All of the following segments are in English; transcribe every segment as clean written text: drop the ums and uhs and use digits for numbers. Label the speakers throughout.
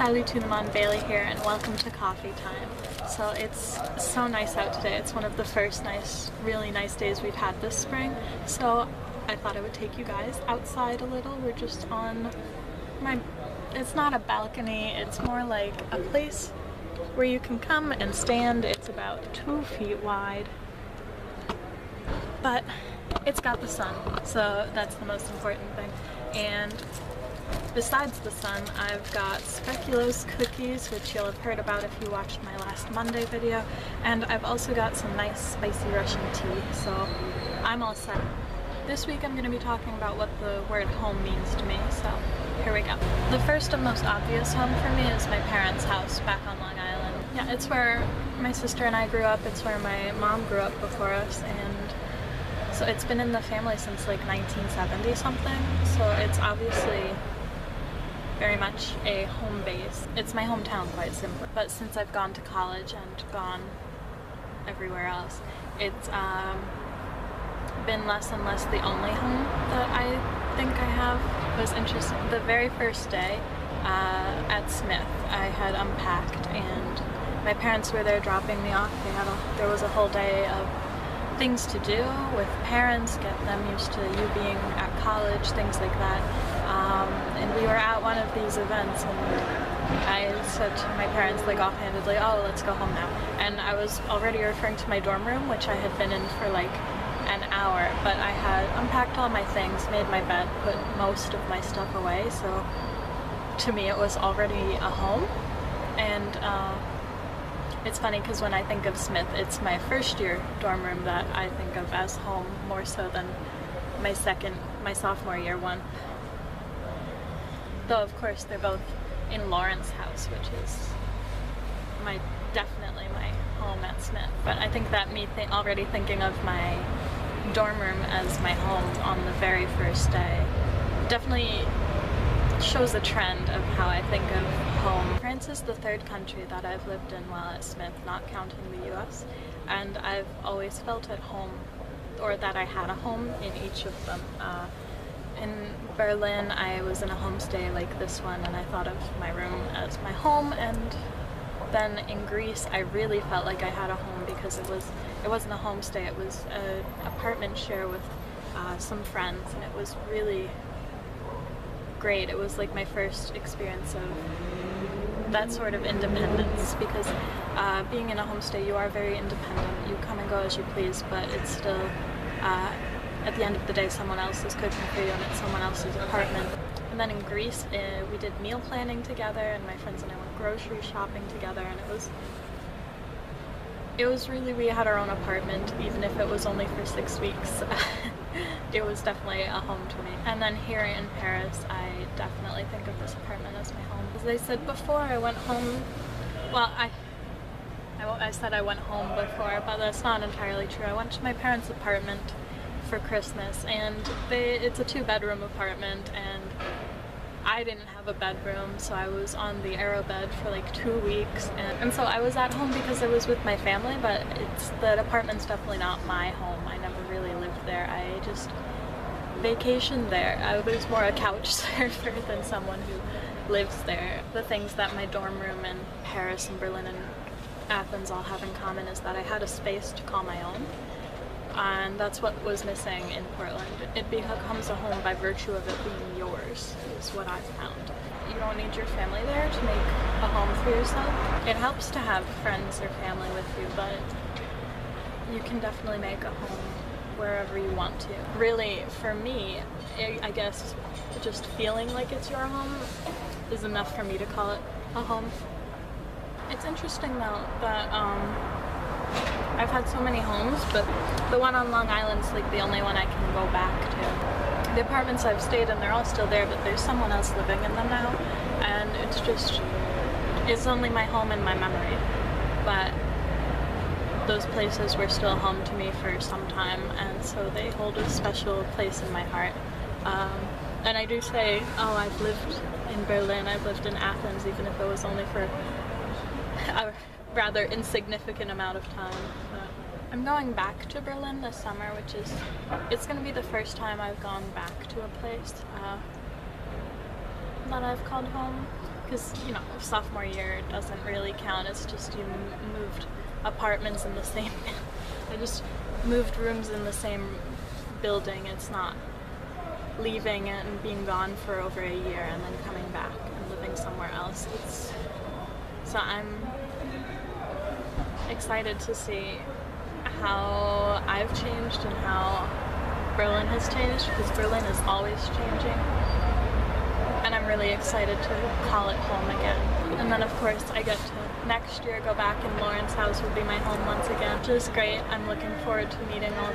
Speaker 1: Salut Bailey here, and welcome to coffee time. So it's so nice out today. It's one of the first really nice days we've had this spring. So I thought I would take you guys outside a little. We're just on it's not a balcony, it's more like a place where you can come and stand. It's about 2 feet wide, but it's got the sun, so that's the most important thing. And besides the sun, I've got speculoos cookies, which you'll have heard about if you watched my last Monday video, and I've also got some nice spicy Russian tea, so I'm all set. This week I'm going to be talking about what the word home means to me, so here we go. The first and most obvious home for me is my parents' house back on Long Island. Yeah, it's where my sister and I grew up, it's where my mom grew up before us, and so it's been in the family since like 1970 something, so it's obviously very much a home base. It's my hometown, quite simply. But since I've gone to college and gone everywhere else, it's been less and less the only home that I think I have. It was interesting. The very first day at Smith, I had unpacked and my parents were there dropping me off. There was a whole day of things to do with parents, get them used to you being at college, things like that. And we were at one of these events and I said to my parents like offhandedly, oh, let's go home now. And I was already referring to my dorm room, which I had been in for like an hour, but I had unpacked all my things, made my bed, put most of my stuff away, so to me it was already a home. And it's funny because when I think of Smith, it's my first year dorm room that I think of as home more so than my sophomore year one. Though of course they're both in Lawrence House, which is definitely my home at Smith. But I think that already thinking of my dorm room as my home on the very first day definitely shows a trend of how I think of home. France is the third country that I've lived in while at Smith, not counting the US, and I've always felt at home, or that I had a home in each of them. In Berlin, I was in a homestay like this one, and I thought of my room as my home, and then in Greece, I really felt like I had a home because it wasn't a homestay, it was an apartment share with some friends, and it was really great. It was like my first experience of that sort of independence, because being in a homestay, you are very independent. You come and go as you please, but it's still at the end of the day, someone else is cooking for you and it's someone else's apartment. And then in Greece, we did meal planning together, and my friends and I went grocery shopping together, and it was really, we had our own apartment, even if it was only for 6 weeks. It was definitely a home to me. And then here in Paris, I definitely think of this apartment as my home. As I said before, I went home, well, I said I went home before, but that's not entirely true. I went to my parents' apartment for Christmas, and it's a 2-bedroom apartment, and I didn't have a bedroom, so I was on the aero bed for like 2 weeks, and so I was at home because I was with my family, but the apartment's definitely not my home. I never really lived there. I just vacationed there. I was more a couch surfer than someone who lives there. The things that my dorm room in Paris and Berlin and Athens all have in common is that I had a space to call my own. And that's what was missing in Portland. It becomes a home by virtue of it being yours, is what I've found. You don't need your family there to make a home for yourself. It helps to have friends or family with you, but you can definitely make a home wherever you want to. Really, for me, I guess just feeling like it's your home is enough for me to call it a home. It's interesting though that I've had so many homes, but the one on Long Island's like the only one I can go back to. The apartments I've stayed in, they're all still there, but there's someone else living in them now, and it's only my home in my memory. But those places were still home to me for some time, and so they hold a special place in my heart. And I do say, oh, I've lived in Berlin, I've lived in Athens, even if it was only for a rather insignificant amount of time. But I'm going back to Berlin this summer, it's going to be the first time I've gone back to a place that I've called home. because, you know, sophomore year doesn't really count. It's just you moved apartments in the same I just moved rooms in the same building. It's not leaving and being gone for over a year and then coming back and living somewhere else. So I'm excited to see how I've changed and how Berlin has changed, because Berlin is always changing. And I'm really excited to call it home again. And then of course I get to next year go back, and Lauren's house will be my home once again, which is great. I'm looking forward to meeting all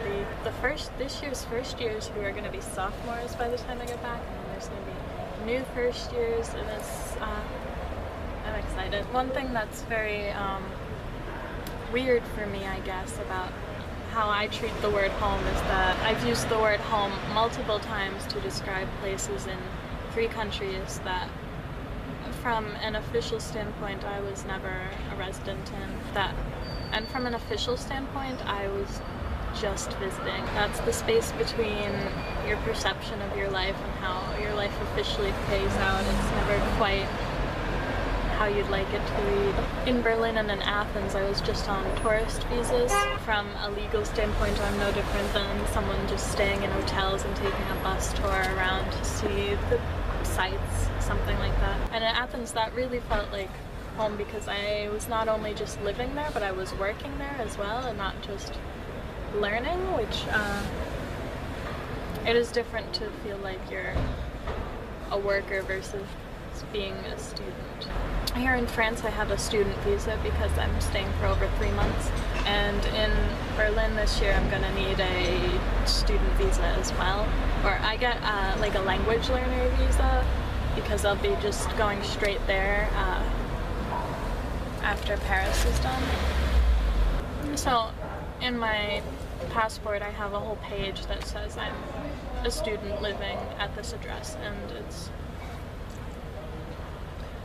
Speaker 1: this year's first years who are going to be sophomores by the time I get back, and then there's going to be new first years, and I'm excited. One thing that's very weird for me, I guess, about how I treat the word home is that I've used the word home multiple times to describe places in 3 countries that from an official standpoint I was never a resident in, and from an official standpoint I was just visiting. That's the space between your perception of your life and how your life officially plays out. It's never quite how you'd like it to read. In Berlin and in Athens I was just on tourist visas. From a legal standpoint I'm no different than someone just staying in hotels and taking a bus tour around to see the sites, something like that. And in Athens that really felt like home, because I was not only just living there but I was working there as well, and not just learning, which it is different to feel like you're a worker versus being a student. Here in France I have a student visa because I'm staying for over 3 months, and in Berlin this year I'm gonna need a student visa as well, or I get like a language learner visa, because I'll be just going straight there after Paris is done. So in my passport I have a whole page that says I'm a student living at this address, and it's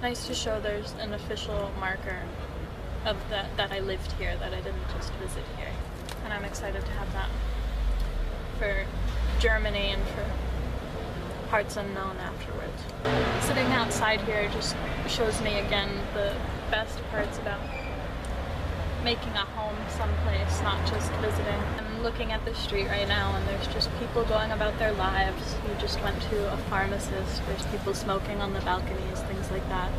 Speaker 1: nice to show there's an official marker of that I lived here, that I didn't just visit here. And I'm excited to have that for Germany and for parts unknown afterwards. Sitting outside here just shows me again the best parts about making a home someplace, not just visiting. I'm looking at the street right now and there's just people going about their lives. You just went to a pharmacist, there's people smoking on the balconies, things like that.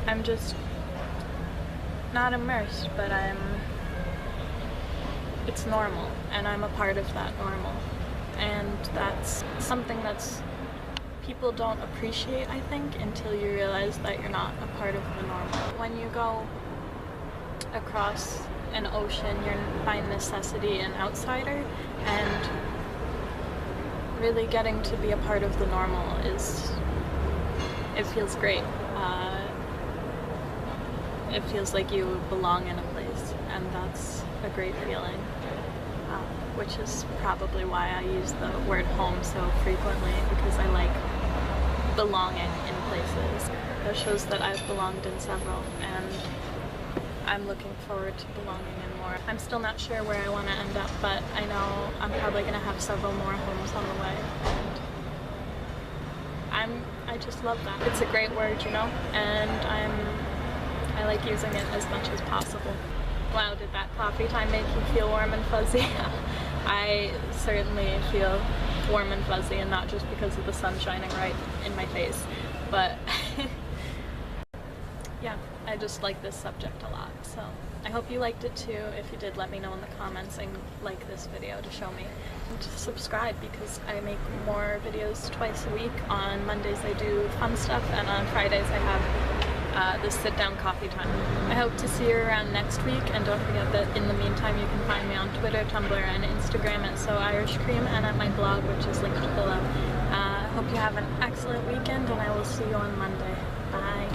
Speaker 1: I'm just not immersed, but it's normal, and I'm a part of that normal. And that's something that's people don't appreciate, I think, until you realize that you're not a part of the normal. When you go across an ocean, you're by necessity an outsider, and really getting to be a part of the normal it feels great. It feels like you belong in a place, and that's a great feeling, which is probably why I use the word home so frequently, because I like belonging in places. That shows that I've belonged in several, and I'm looking forward to belonging in more. I'm still not sure where I want to end up, but I know I'm probably going to have several more homes on the way, and I just love that. It's a great word, you know, and I like using it as much as possible. Wow, did that coffee time make you feel warm and fuzzy? I certainly feel warm and fuzzy, and not just because of the sun shining right in my face, but yeah, I just like this subject a lot, so I hope you liked it too. If you did, let me know in the comments and like this video to show me. And to subscribe, because I make more videos twice a week. On Mondays I do fun stuff, and on Fridays I have this sit-down coffee time. I hope to see you around next week, and don't forget that in the meantime you can find me on Twitter, Tumblr, and Instagram at Soirishcream, and at my blog, which is linked below. Hope you have an excellent weekend, and I will see you on Monday. Bye.